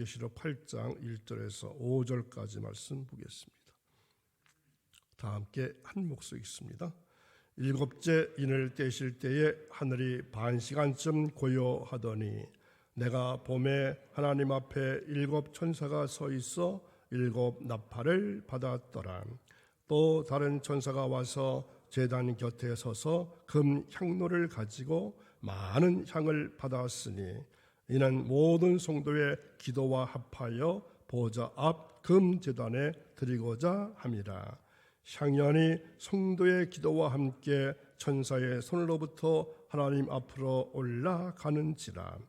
요한계시록 8장 1절에서 5절까지 말씀 보겠습니다. 다 함께 한 목소리 있습니다. 일곱째 인을 떼실 때에 하늘이 반시간쯤 고요하더니 내가 봄에 하나님 앞에 일곱 천사가 서 있어 일곱 나팔을 받았더라. 또 다른 천사가 와서 제단 곁에 서서 금 향로를 가지고 많은 향을 받았으니 이는 모든 성도의 기도와 합하여 보좌 앞 금 제단에 드리고자 함이라. 향연이 성도의 기도와 함께 천사의 손으로부터 하나님 앞으로 올라가는지라.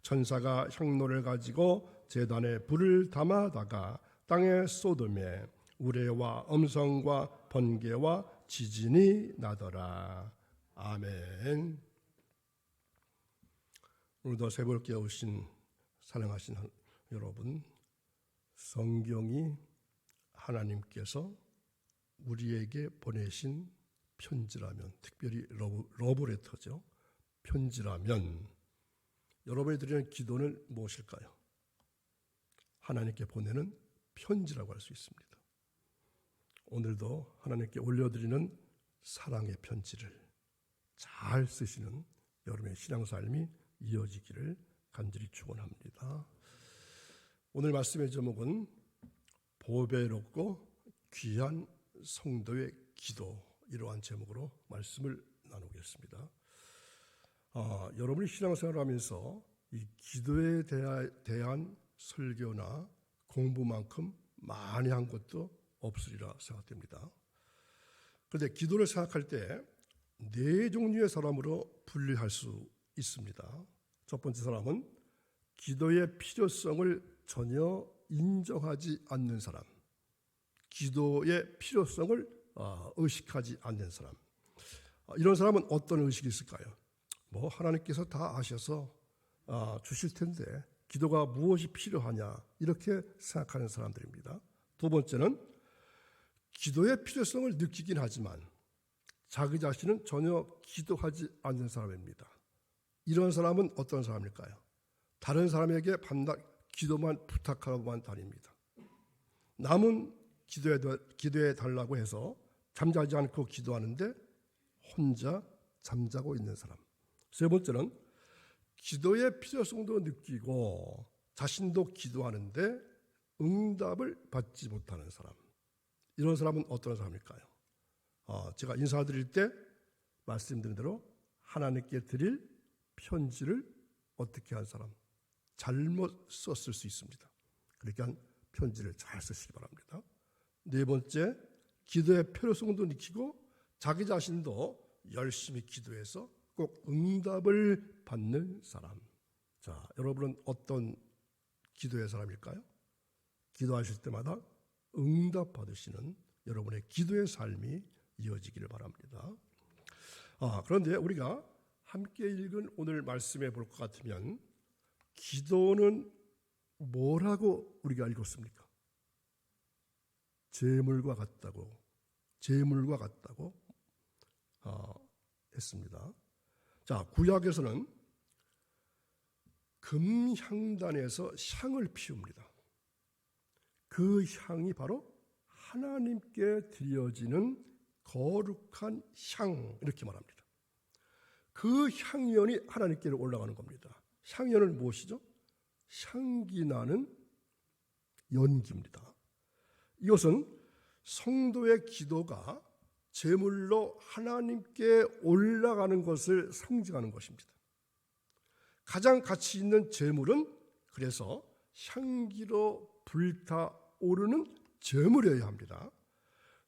천사가 향로를 가지고 제단에 불을 담아다가 땅에 쏟음에 우레와 음성과 번개와 지진이 나더라. 아멘. 오늘도 새벽 깨우신 사랑하신 여러분, 성경이 하나님께서 우리에게 보내신 편지라면, 특별히 러브레터죠. 편지라면 여러분이 드리는 기도는 무엇일까요? 하나님께 보내는 편지라고 할 수 있습니다. 오늘도 하나님께 올려드리는 사랑의 편지를 잘 쓰시는 여러분의 신앙삶이 이어지기를 간절히 축원합니다. 오늘 말씀의 제목은 보배롭고 귀한 성도의 기도, 이러한 제목으로 말씀을 나누겠습니다. 여러분이 신앙생활을 하면서 이 기도에 대한 설교나 공부만큼 많이 한 것도 없으리라 생각됩니다. 그런데 기도를 생각할 때 네 종류의 사람으로 분류할 수 있습니다. 첫 번째 사람은 기도의 필요성을 전혀 인정하지 않는 사람, 기도의 필요성을 의식하지 않는 사람. 이런 사람은 어떤 의식이 있을까요? 하나님께서 다 아셔서 주실 텐데 기도가 무엇이 필요하냐, 이렇게 생각하는 사람들입니다. 두 번째는 기도의 필요성을 느끼긴 하지만 자기 자신은 전혀 기도하지 않는 사람입니다. 이런 사람은 어떤 사람일까요? 다른 사람에게 기도만 부탁하고만 다닙니다. 남은 기도해 달라고 해서 잠자지 않고 기도하는데 혼자 잠자고 있는 사람. 세 번째는 기도의 필요성도 느끼고 자신도 기도하는데 응답을 받지 못하는 사람. 이런 사람은 어떤 사람일까요? 제가 인사드릴 때 말씀드린 대로 하나님께 드릴 편지를 어떻게 한 사람? 잘못 썼을 수 있습니다. 그러니까 편지를 잘 쓰시기 바랍니다. 네 번째, 기도의 필요성도 느끼고 자기 자신도 열심히 기도해서 꼭 응답을 받는 사람. 자, 여러분은 어떤 기도의 사람일까요? 기도하실 때마다 응답 받으시는 여러분의 기도의 삶이 이어지기를 바랍니다. 그런데 우리가 함께 읽은 오늘 말씀해 볼 것 같으면 기도는 뭐라고 우리가 읽었습니까? 재물과 같다고 했습니다. 자, 구약에서는 금향단에서 향을 피웁니다. 그 향이 바로 하나님께 드려지는 거룩한 향, 이렇게 말합니다. 그 향연이 하나님께 올라가는 겁니다. 향연은 무엇이죠? 향기 나는 연기입니다. 이것은 성도의 기도가 제물로 하나님께 올라가는 것을 상징하는 것입니다. 가장 가치 있는 제물은 그래서 향기로 불타오르는 제물이어야 합니다.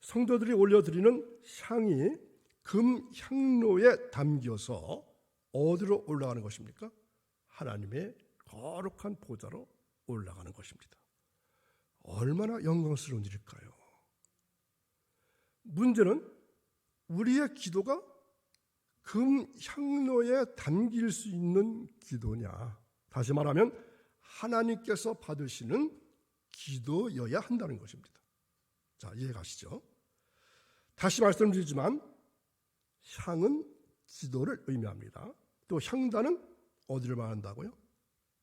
성도들이 올려드리는 향이 금 향로에 담겨서 어디로 올라가는 것입니까? 하나님의 거룩한 보좌로 올라가는 것입니다. 얼마나 영광스러운 일일까요? 문제는 우리의 기도가 금 향로에 담길 수 있는 기도냐, 다시 말하면 하나님께서 받으시는 기도여야 한다는 것입니다. 자, 이해가시죠? 다시 말씀드리지만 향은 기도를 의미합니다. 또 향단은 어디를 말한다고요?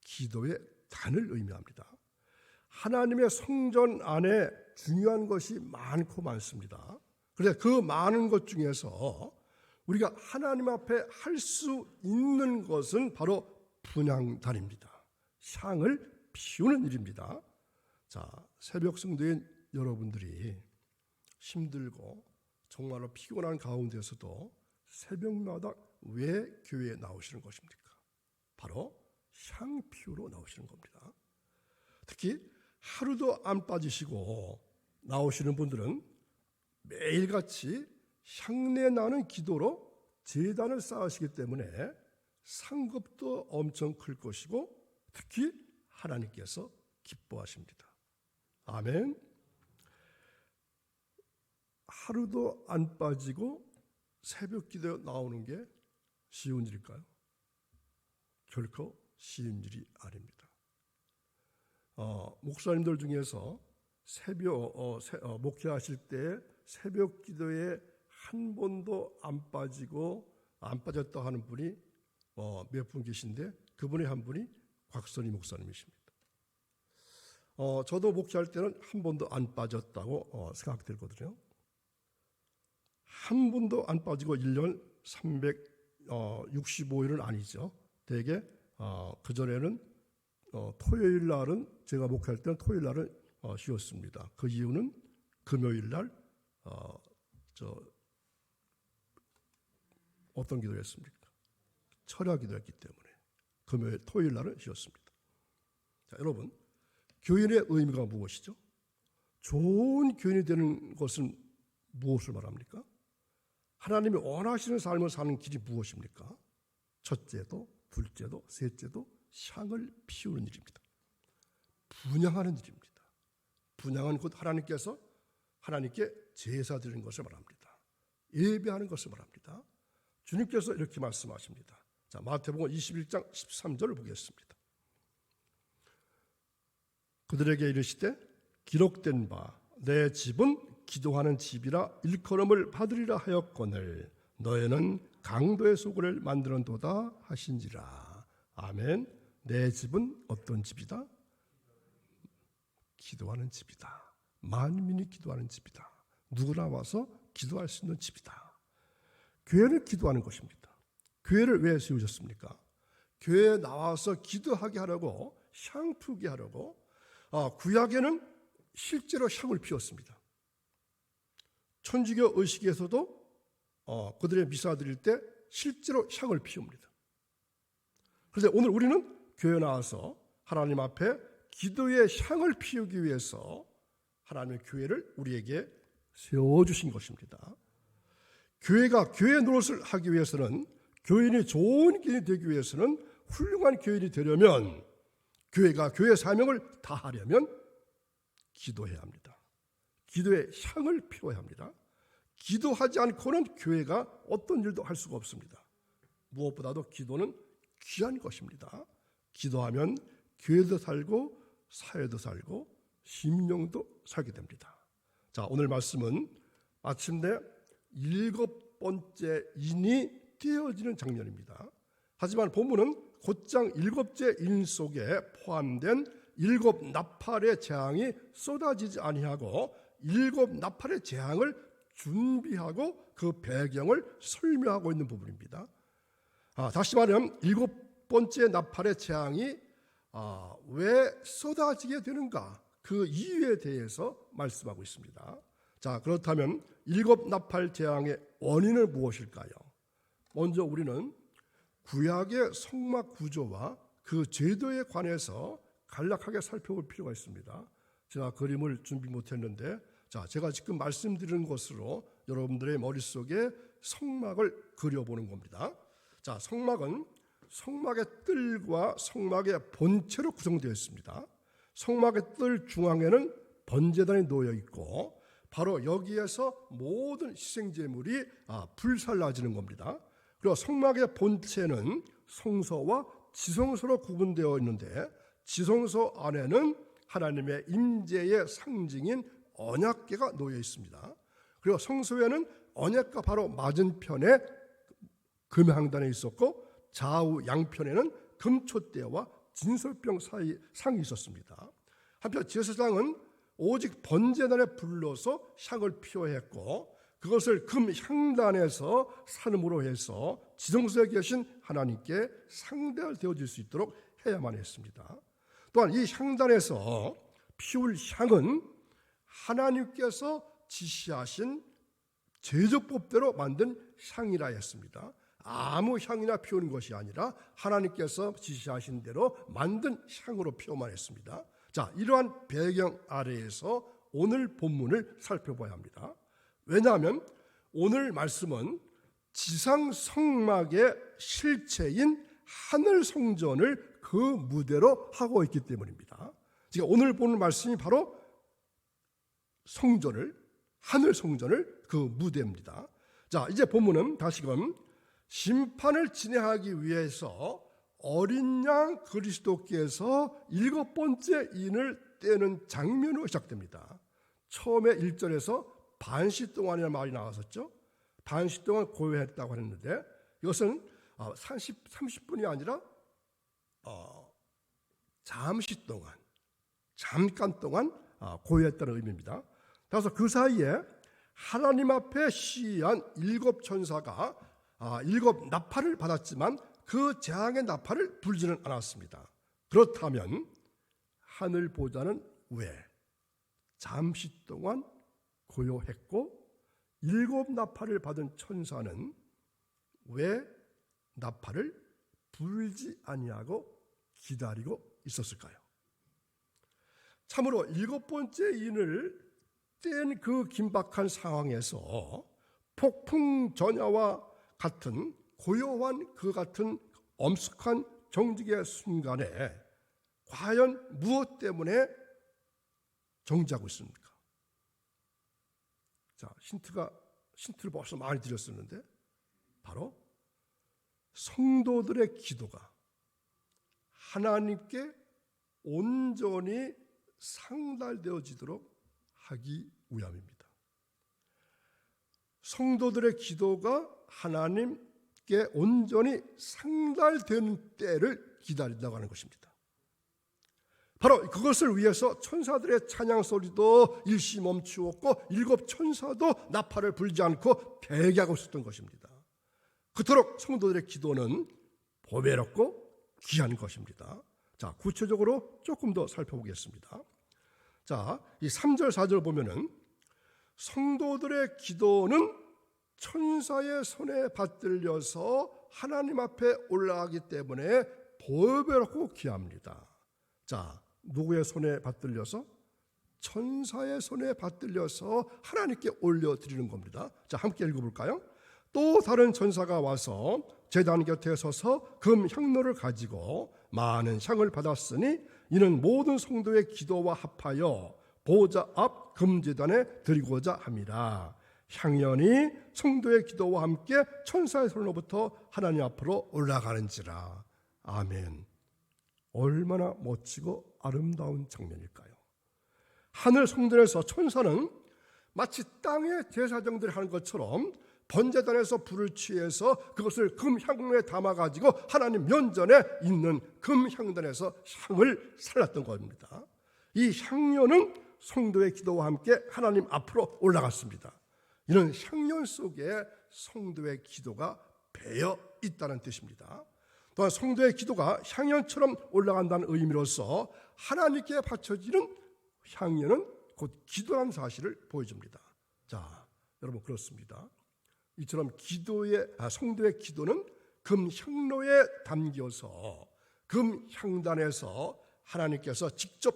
기도의 단을 의미합니다. 하나님의 성전 안에 중요한 것이 많고 많습니다. 그래서 그 많은 것 중에서 우리가 하나님 앞에 할 수 있는 것은 바로 분향단입니다. 향을 피우는 일입니다. 자, 새벽 성도인 여러분들이 힘들고 정말로 피곤한 가운데서도 새벽마다 왜 교회에 나오시는 것입니까? 바로 향 피우러 나오시는 겁니다. 특히 하루도 안 빠지시고 나오시는 분들은 매일같이 향내 나는 기도로 제단을 쌓으시기 때문에 상급도 엄청 클 것이고 특히 하나님께서 기뻐하십니다. 아멘. 하루도 안 빠지고 새벽 기도에 나오는 게 쉬운 일일까요? 결코 쉬운 일이 아닙니다. 목사님들 중에서 목회하실 때 새벽 기도에 한 번도 안 빠졌다 하는 분이 몇 분 계신데 그분의 한 분이 곽선희 목사님이십니다. 저도 목회할 때는 한 번도 안 빠졌다고 생각되거든요. 한 번도 안 빠지고 1년 365일은 아니죠. 대개 그전에는 토요일 날은 제가 목회할 때는 토요일 날은 쉬었습니다. 그 이유는 금요일 날 어떤 기도를 했습니까? 철야 기도했기 때문에 토요일 날은 쉬었습니다. 자, 여러분, 교인의 의미가 무엇이죠? 좋은 교인이 되는 것은 무엇을 말합니까? 하나님이 원하시는 삶을 사는 길이 무엇입니까? 첫째도 둘째도 셋째도 향을 피우는 일입니다. 분향하는 일입니다. 분향은 곧 하나님께서 하나님께 제사 드리는 것을 말합니다. 예배하는 것을 말합니다. 주님께서 이렇게 말씀하십니다. 자, 마태복음 21장 13절을 보겠습니다. 그들에게 이르시되 기록된 바 내 집은 기도하는 집이라 일컬음을 받으리라 하였거늘 너희는 강도의 소굴을 만드는도다 하신지라. 아멘. 내 집은 어떤 집이다? 기도하는 집이다. 만민이 기도하는 집이다. 누구나 와서 기도할 수 있는 집이다. 교회는 기도하는 것입니다. 교회를 왜 세우셨습니까? 교회에 나와서 기도하게 하려고, 향 피우게 하려고. 구약에는 실제로 향을 피웠습니다. 천주교 의식에서도 그들의 미사 드릴 때 실제로 향을 피웁니다. 그런데 오늘 우리는 교회에 나와서 하나님 앞에 기도의 향을 피우기 위해서 하나님의 교회를 우리에게 세워주신 것입니다. 교회가 교회 노릇을 하기 위해서는, 교인이 좋은 교인이 되기 위해서는, 훌륭한 교인이 되려면, 교회가 교회 사명을 다하려면 기도해야 합니다. 기도의 향을 피워야 합니다. 기도하지 않고는 교회가 어떤 일도 할 수가 없습니다. 무엇보다도 기도는 귀한 것입니다. 기도하면 교회도 살고 사회도 살고 심령도 살게 됩니다. 자, 오늘 말씀은 마침내 7번째 인이 떼어지는 장면입니다. 하지만 본문은 곧장 7째 인 속에 포함된 7 나팔의 재앙이 쏟아지지 아니하고 7 나팔의 재앙을 준비하고 그 배경을 설명하고 있는 부분입니다. 다시 말하면 7번째 나팔의 재앙이 왜 쏟아지게 되는가, 그 이유에 대해서 말씀하고 있습니다. 자, 그렇다면 7 나팔 재앙의 원인은 무엇일까요? 먼저 우리는 구약의 성막 구조와 그 제도에 관해서 간략하게 살펴볼 필요가 있습니다. 제가 그림을 준비 못했는데, 자, 제가 지금 말씀드리는 것으로 여러분들의 머릿속에 성막을 그려보는 겁니다. 자, 성막은 성막의 뜰과 성막의 본체로 구성되어 있습니다. 성막의 뜰 중앙에는 번제단이 놓여 있고 바로 여기에서 모든 희생제물이 불살라지는 겁니다. 그리고 성막의 본체는 성소와 지성소로 구분되어 있는데 지성소 안에는 하나님의 임재의 상징인 언약궤가 놓여 있습니다. 그리고 성소에는 언약궤 바로 맞은편에 금향단이 있었고 좌우 양편에는 금촛대와 진설병 상이 있었습니다. 한편 제사장은 오직 번제단에 불러서 향을 피워했고 그것을 금 향단에서 산음으로 해서 지성소에 계신 하나님께 상대되어질 수 있도록 해야만 했습니다. 또한 이 향단에서 피울 향은 하나님께서 지시하신 제조법대로 만든 향이라 했습니다. 아무 향이나 피우는 것이 아니라 하나님께서 지시하신 대로 만든 향으로 피워만 했습니다. 자, 이러한 배경 아래에서 오늘 본문을 살펴봐야 합니다. 왜냐하면 오늘 말씀은 지상 성막의 실체인 하늘 성전을 그 무대로 하고 있기 때문입니다. 지금 오늘 보는 말씀이 바로 성전을, 하늘 성전을 그 무대입니다. 자, 이제 본문은 다시금 심판을 진행하기 위해서 어린 양 그리스도께서 7번째 인을 떼는 장면으로 시작됩니다. 처음에 1절에서 반시 동안이라는 말이 나왔었죠. 반시 동안 고요했다고 했는데 이것은 30분이 아니라 잠시 동안, 잠깐 동안 고요했다는 의미입니다. 그래서 그 사이에 하나님 앞에 시위한 7천사가 7 나팔을 받았지만 그 재앙의 나팔을 불지는 않았습니다. 그렇다면 하늘 보좌는 왜 잠시 동안 고요했고 7 나팔을 받은 천사는 왜 나팔을 불지 아니하고 기다리고 있었을까요? 참으로 7번째 인을 뗀 그 긴박한 상황에서 폭풍 전야와 같은 고요한 그 같은 엄숙한 정직의 순간에 과연 무엇 때문에 정지하고 있습니까? 자, 힌트를 벌써 많이 드렸었는데 바로 성도들의 기도가 하나님께 온전히 상달되어지도록 하기 위함입니다. 성도들의 기도가 하나님께 온전히 상달되는 때를 기다린다고 하는 것입니다. 바로 그것을 위해서 천사들의 찬양 소리도 일시 멈추었고 7 천사도 나팔을 불지 않고 대기하고 있었던 것입니다. 그토록 성도들의 기도는 보배롭고 귀한 것입니다. 자, 구체적으로 조금 더 살펴보겠습니다. 자, 이 3절 4절 보면은 성도들의 기도는 천사의 손에 받들려서 하나님 앞에 올라가기 때문에 보배롭고 귀합니다. 자, 누구의 손에 받들려서? 천사의 손에 받들려서 하나님께 올려드리는 겁니다. 자, 함께 읽어볼까요? 또 다른 천사가 와서 제단 곁에 서서 금 향로를 가지고 많은 향을 받았으니 이는 모든 성도의 기도와 합하여 보좌 앞 금제단에 드리고자 함이라. 향연이 성도의 기도와 함께 천사의 손으로부터 하나님 앞으로 올라가는지라. 아멘. 얼마나 멋지고 아름다운 장면일까요? 하늘 성전에서 천사는 마치 땅의 제사장들이 하는 것처럼 번제단에서 불을 취해서 그것을 금향로에 담아가지고 하나님 면전에 있는 금향단에서 향을 살랐던 겁니다. 이 향연은 성도의 기도와 함께 하나님 앞으로 올라갔습니다. 이런 향연 속에 성도의 기도가 배어 있다는 뜻입니다. 또한 성도의 기도가 향연처럼 올라간다는 의미로서 하나님께 바쳐지는 향연은 곧 기도라는 사실을 보여줍니다. 자, 여러분 그렇습니다. 이처럼 성도의 기도는 금향로에 담겨서 금향단에서 하나님께서 직접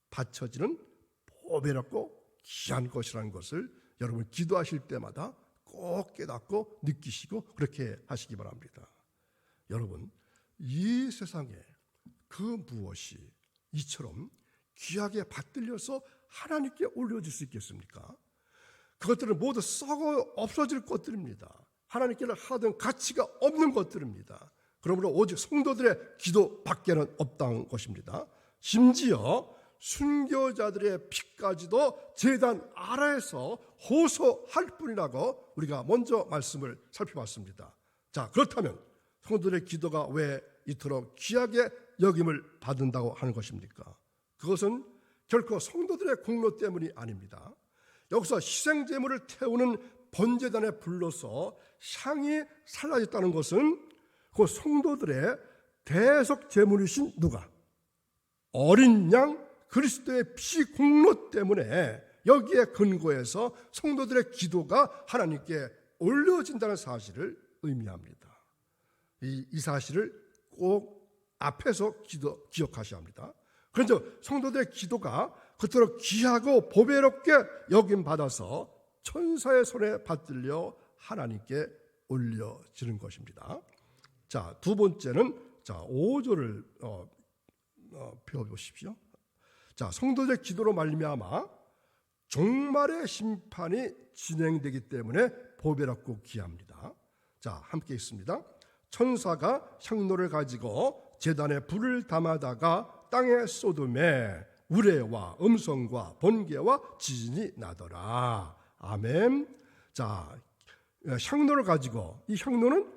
바쳐지는 보배롭고 귀한 것이라는 것을 여러분 기도하실 때마다 꼭 깨닫고 느끼시고 그렇게 하시기 바랍니다. 여러분, 이 세상에 그 무엇이 이처럼 귀하게 받들려서 하나님께 올려질 수 있겠습니까? 그것들은 모두 썩어 없어질 것들입니다. 하나님께는 하등 가치가 없는 것들입니다. 그러므로 오직 성도들의 기도밖에는 없다는 것입니다. 심지어 순교자들의 피까지도 제단 아래에서 호소할 뿐이라고 우리가 먼저 말씀을 살펴봤습니다. 자, 그렇다면 성도들의 기도가 왜 이토록 귀하게 여김을 받는다고 하는 것입니까? 그것은 결코 성도들의 공로 때문이 아닙니다. 여기서 희생제물을 태우는 번제단의 불로서 향이 사라졌다는 것은 그 성도들의 대속 제물이신 누가? 어린 양 그리스도의 피 공로 때문에 여기에 근거해서 성도들의 기도가 하나님께 올려진다는 사실을 의미합니다. 이 사실을 꼭 앞에서 기억하셔야 합니다. 그래서 성도들의 기도가 그토록 귀하고 보배롭게 여김받아서 천사의 손에 받들려 하나님께 올려지는 것입니다. 자, 두 번째는 5절을 펴보십시오. 자, 성도들의 기도로 말미암아 종말의 심판이 진행되기 때문에 보배롭고 귀합니다. 자, 함께 있습니다. 천사가 향로를 가지고 제단에 불을 담아다가 땅에 쏟음에 우레와 음성과 번개와 지진이 나더라. 아멘. 자, 향로를 가지고, 이 향로는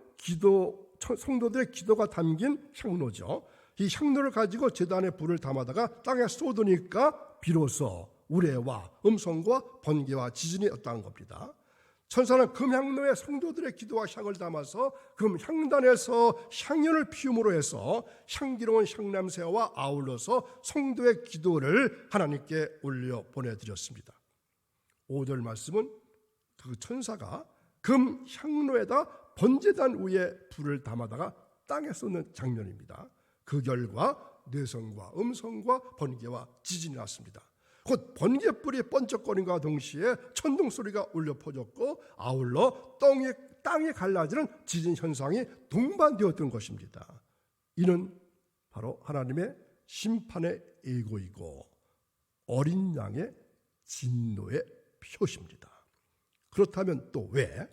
성도들의 기도가 담긴 향로죠. 이 향로를 가지고 제단에 불을 담아다가 땅에 쏟으니까 비로소 우레와 음성과 번개와 지진이 없다는 겁니다. 천사는 금향로에 성도들의 기도와 향을 담아서 금향단에서 향연을 피움으로 해서 향기로운 향냄새와 아울러서 성도의 기도를 하나님께 올려 보내드렸습니다. 5절 말씀은 그 천사가 금향로에다 번제단 위에 불을 담아다가 땅에 쏟는 장면입니다. 그 결과 뇌성과 음성과 번개와 지진이 났습니다. 곧 번개불이 번쩍거림과 동시에 천둥 소리가 울려 퍼졌고 아울러 땅이 갈라지는 지진 현상이 동반되었던 것입니다. 이는 바로 하나님의 심판의 예고이고 어린 양의 진노의 표시입니다. 그렇다면 또 왜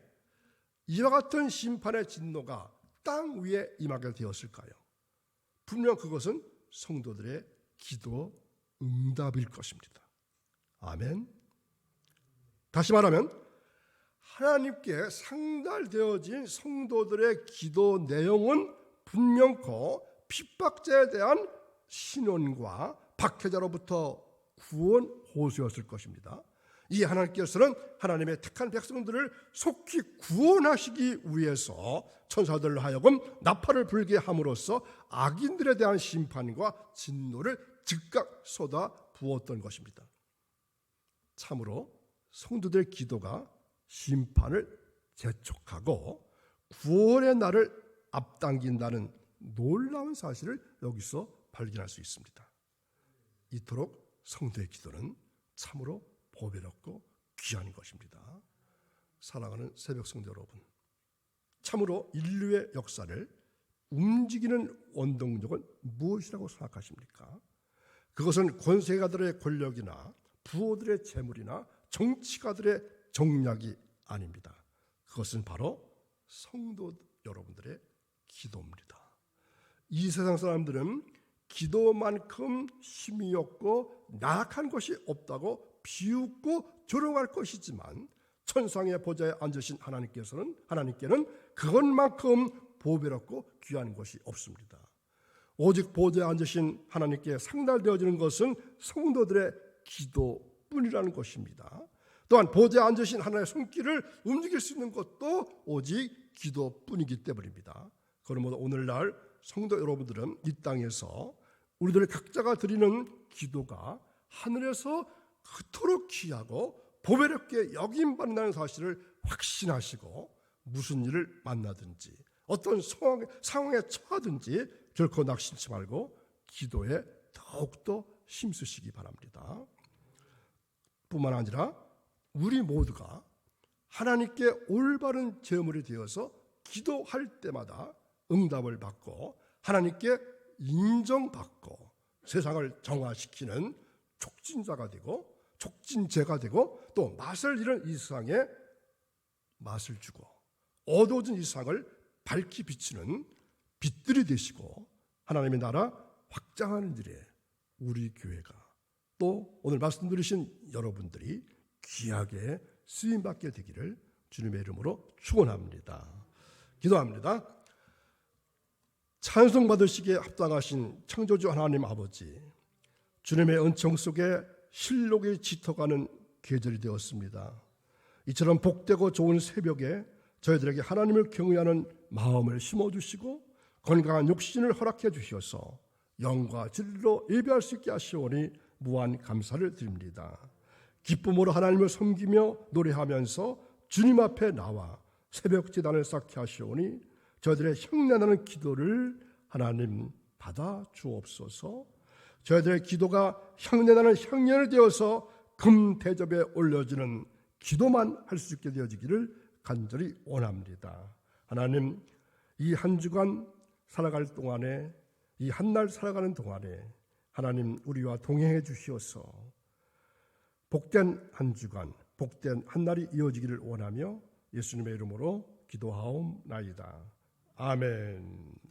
이와 같은 심판의 진노가 땅 위에 임하게 되었을까요? 분명 그것은 성도들의 기도 응답일 것입니다. 아멘. 다시 말하면 하나님께 상달되어진 성도들의 기도 내용은 분명코 핍박자에 대한 신원과 박해자로부터 구원 호소였을 것입니다. 이 하나님께서는 하나님의 택한 백성들을 속히 구원하시기 위해서 천사들로 하여금 나팔을 불게 함으로써 악인들에 대한 심판과 진노를 즉각 쏟아 부었던 것입니다. 참으로 성도들의 기도가 심판을 재촉하고 구원의 날을 앞당긴다는 놀라운 사실을 여기서 발견할 수 있습니다. 이토록 성도의 기도는 참으로 보배롭고 귀한 것입니다. 사랑하는 새벽 성도 여러분, 참으로 인류의 역사를 움직이는 원동력은 무엇이라고 생각하십니까? 그것은 권세가들의 권력이나 부호들의 재물이나 정치가들의 정략이 아닙니다. 그것은 바로 성도 여러분들의 기도입니다. 이 세상 사람들은 기도만큼 힘이 없고 나약한 것이 없다고 비웃고 조롱할 것이지만 천상의 보좌에 앉으신 하나님께는 그것만큼 보배롭고 귀한 것이 없습니다. 오직 보좌에 앉으신 하나님께 상달되어지는 것은 성도들의 기도뿐이라는 것입니다. 또한 보좌에 앉으신 하나님의 손길을 움직일 수 있는 것도 오직 기도뿐이기 때문입니다. 그러므로 오늘날 성도 여러분들은 이 땅에서 우리들 각자가 드리는 기도가 하늘에서 그토록 귀하고 보배롭게 여김받는다는 사실을 확신하시고 무슨 일을 만나든지 어떤 상황에 처하든지 결코 낙심치 말고 기도에 더욱더 힘쓰시기 바랍니다. 뿐만 아니라 우리 모두가 하나님께 올바른 제물이 되어서 기도할 때마다 응답을 받고 하나님께 인정받고 세상을 정화시키는 촉진자가 되고 촉진제가 되고 또 맛을 잃은 이 세상에 맛을 주고 어두워진 이 세상을 밝히 비추는 빛들이 되시고 하나님의 나라 확장하는 일에 우리 교회가 또 오늘 말씀 들으신 여러분들이 귀하게 쓰임받게 되기를 주님의 이름으로 축원합니다. 기도합니다. 찬송받으시기에 합당하신 창조주 하나님 아버지, 주님의 은총 속에 실록이 짙어가는 계절이 되었습니다. 이처럼 복되고 좋은 새벽에 저희들에게 하나님을 경외하는 마음을 심어주시고 건강한 육신을 허락해 주셔서 영과 진리로 예배할 수 있게 하시오니 무한 감사를 드립니다. 기쁨으로 하나님을 섬기며 노래하면서 주님 앞에 나와 새벽 제단을 쌓게 하시오니 저희들의 향내나는 기도를 하나님 받아 주옵소서. 저희들의 기도가 향내나는 향연이 되어서 금 대접에 올려지는 기도만 할 수 있게 되어지기를 간절히 원합니다. 하나님, 이 한 주간 살아갈 동안에, 이 한 날 살아가는 동안에 하나님 우리와 동행해 주시어서 복된 한 주간, 복된 한 날이 이어지기를 원하며 예수님의 이름으로 기도하옵나이다. 아멘.